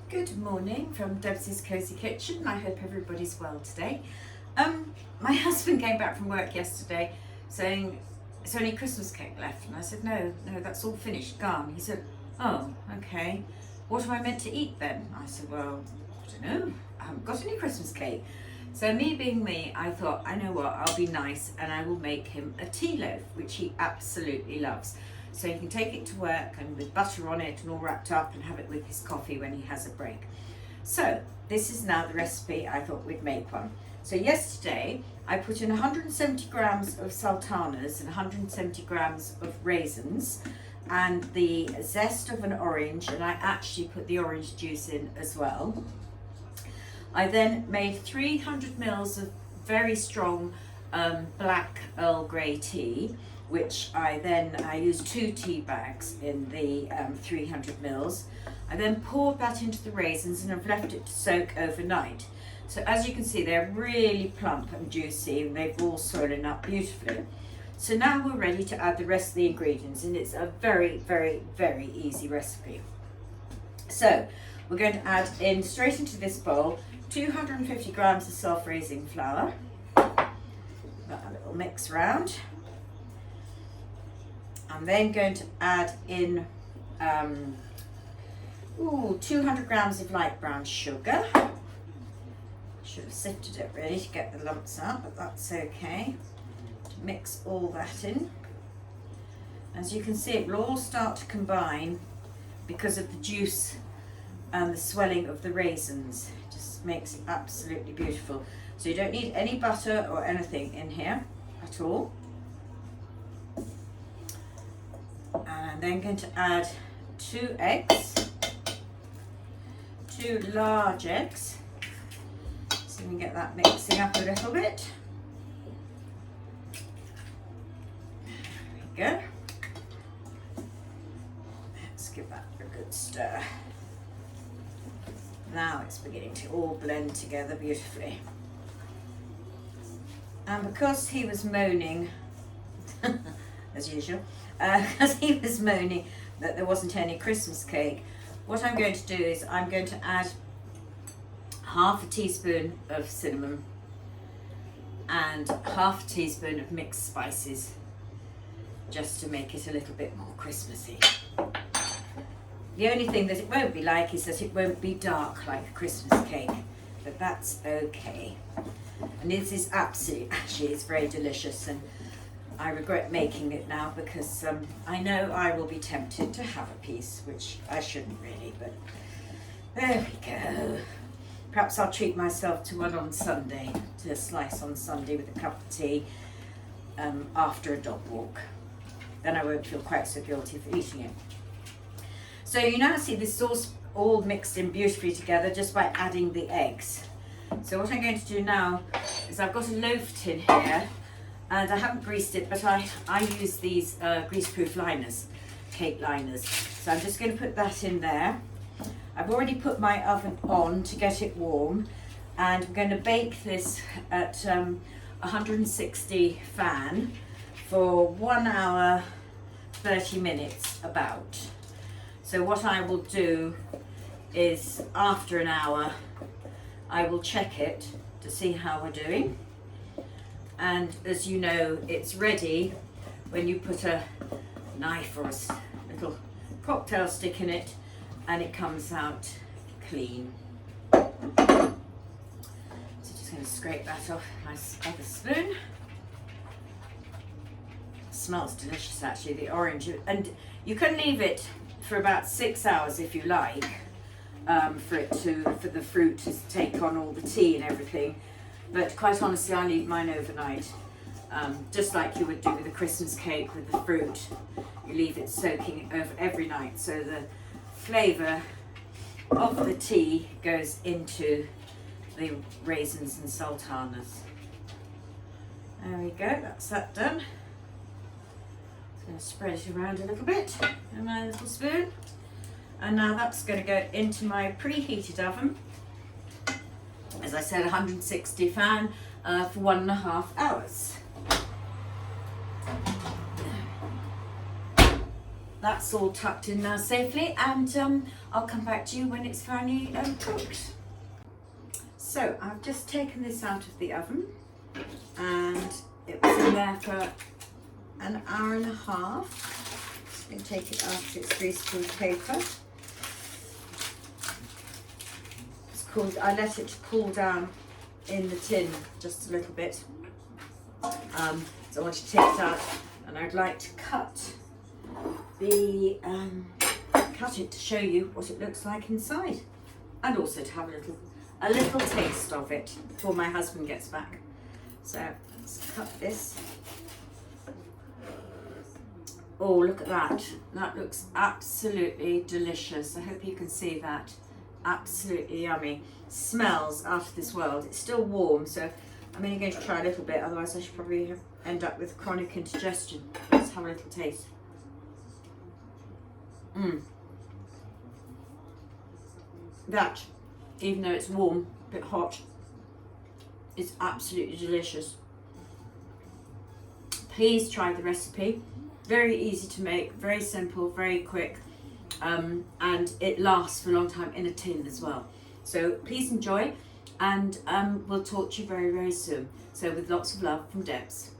Good morning from Debsy's Cosy Kitchen. I hope everybody's well today. My husband came back from work yesterday saying, "Is there any Christmas cake left?" And I said, no, that's all finished, gone. He said, "Oh, okay. What am I meant to eat then?" I said, "Well, I don't know. I haven't got any Christmas cake." So me being me, I thought, I know what, I'll be nice and I will make him a tea loaf, which he absolutely loves. So you can take it to work and with butter on it and all wrapped up and have it with his coffee when he has a break. So this is now the recipe. I thought we'd make one. So yesterday I put in 170 grams of sultanas and 170 grams of raisins and the zest of an orange, and I actually put the orange juice in as well. I then made 300 mils of very strong black Earl Grey tea, which I used 2 tea bags in the 300 mils. I then poured that into the raisins and I've left it to soak overnight. So as you can see, they're really plump and juicy and they've all swollen up beautifully. So now we're ready to add the rest of the ingredients, and it's a very, very, very easy recipe. So we're going to add in straight into this bowl 250 grams of self-raising flour. Got a little mix around. I'm then going to add in 200 grams of light brown sugar. Should have sifted it really to get the lumps out, but that's okay. Mix all that in. As you can see, it will all start to combine because of the juice and the swelling of the raisins. It just makes it absolutely beautiful. So you don't need any butter or anything in here at all. And I'm then going to add 2 eggs, 2 large eggs, so we can get that mixing up a little bit. There we go. Let's give that a good stir. Now it's beginning to all blend together beautifully. And because he was moaning, as usual, because he was moaning that there wasn't any Christmas cake, what I'm going to do is I'm going to add half a teaspoon of cinnamon and half a teaspoon of mixed spices, just to make it a little bit more Christmassy. The only thing that it won't be like is that it won't be dark like a Christmas cake, but that's okay. And this is actually it's very delicious, and I regret making it now because I know I will be tempted to have a piece, which I shouldn't really, but there we go. Perhaps I'll treat myself to one on Sunday, to a slice on Sunday with a cup of tea after a dog walk. Then I won't feel quite so guilty for eating it. So you now see this sauce all mixed in beautifully together just by adding the eggs. So what I'm going to do now is I've got a loaf tin here, and I haven't greased it, but I use these greaseproof liners, cake liners. So I'm just going to put that in there. I've already put my oven on to get it warm, and I'm going to bake this at 160 fan for 1 hour, 30 minutes about. So what I will do is after an hour, I will check it to see how we're doing. And as you know, it's ready when you put a knife or a little cocktail stick in it and it comes out clean. So just going to scrape that off my other spoon. It smells delicious actually, the orange. And you can leave it for about 6 hours if you like, for the fruit to take on all the tea and everything. But quite honestly, I leave mine overnight, just like you would do with a Christmas cake with the fruit. You leave it soaking over every night, so the flavour of the tea goes into the raisins and sultanas. There we go, that's that done. Just going to spread it around a little bit with my little spoon. And now that's going to go into my preheated oven. As I said, 160 fan for 1.5 hours. that's all tucked in now safely, and I'll come back to you when it's finally cooked. So I've just taken this out of the oven, and it was in there for an hour and a half. Just going to take it out of its greaseproof paper. It's cooled. I let it cool down in the tin just a little bit. So I want to take it out, and I'd like to cut it to show you what it looks like inside, and also to have a little taste of it before my husband gets back. So let's cut this. Oh, look at that. That looks absolutely delicious. I hope you can see that. Absolutely yummy. Smells out of this world. It's still warm, so I'm only going to try a little bit, otherwise I should probably end up with chronic indigestion. Let's have a little taste. That, even though it's warm, a bit hot, is absolutely delicious. Please try the recipe. Very easy to make, very simple, very quick, and it lasts for a long time in a tin as well. So please enjoy, and we'll talk to you very, very soon. So with lots of love from Debs.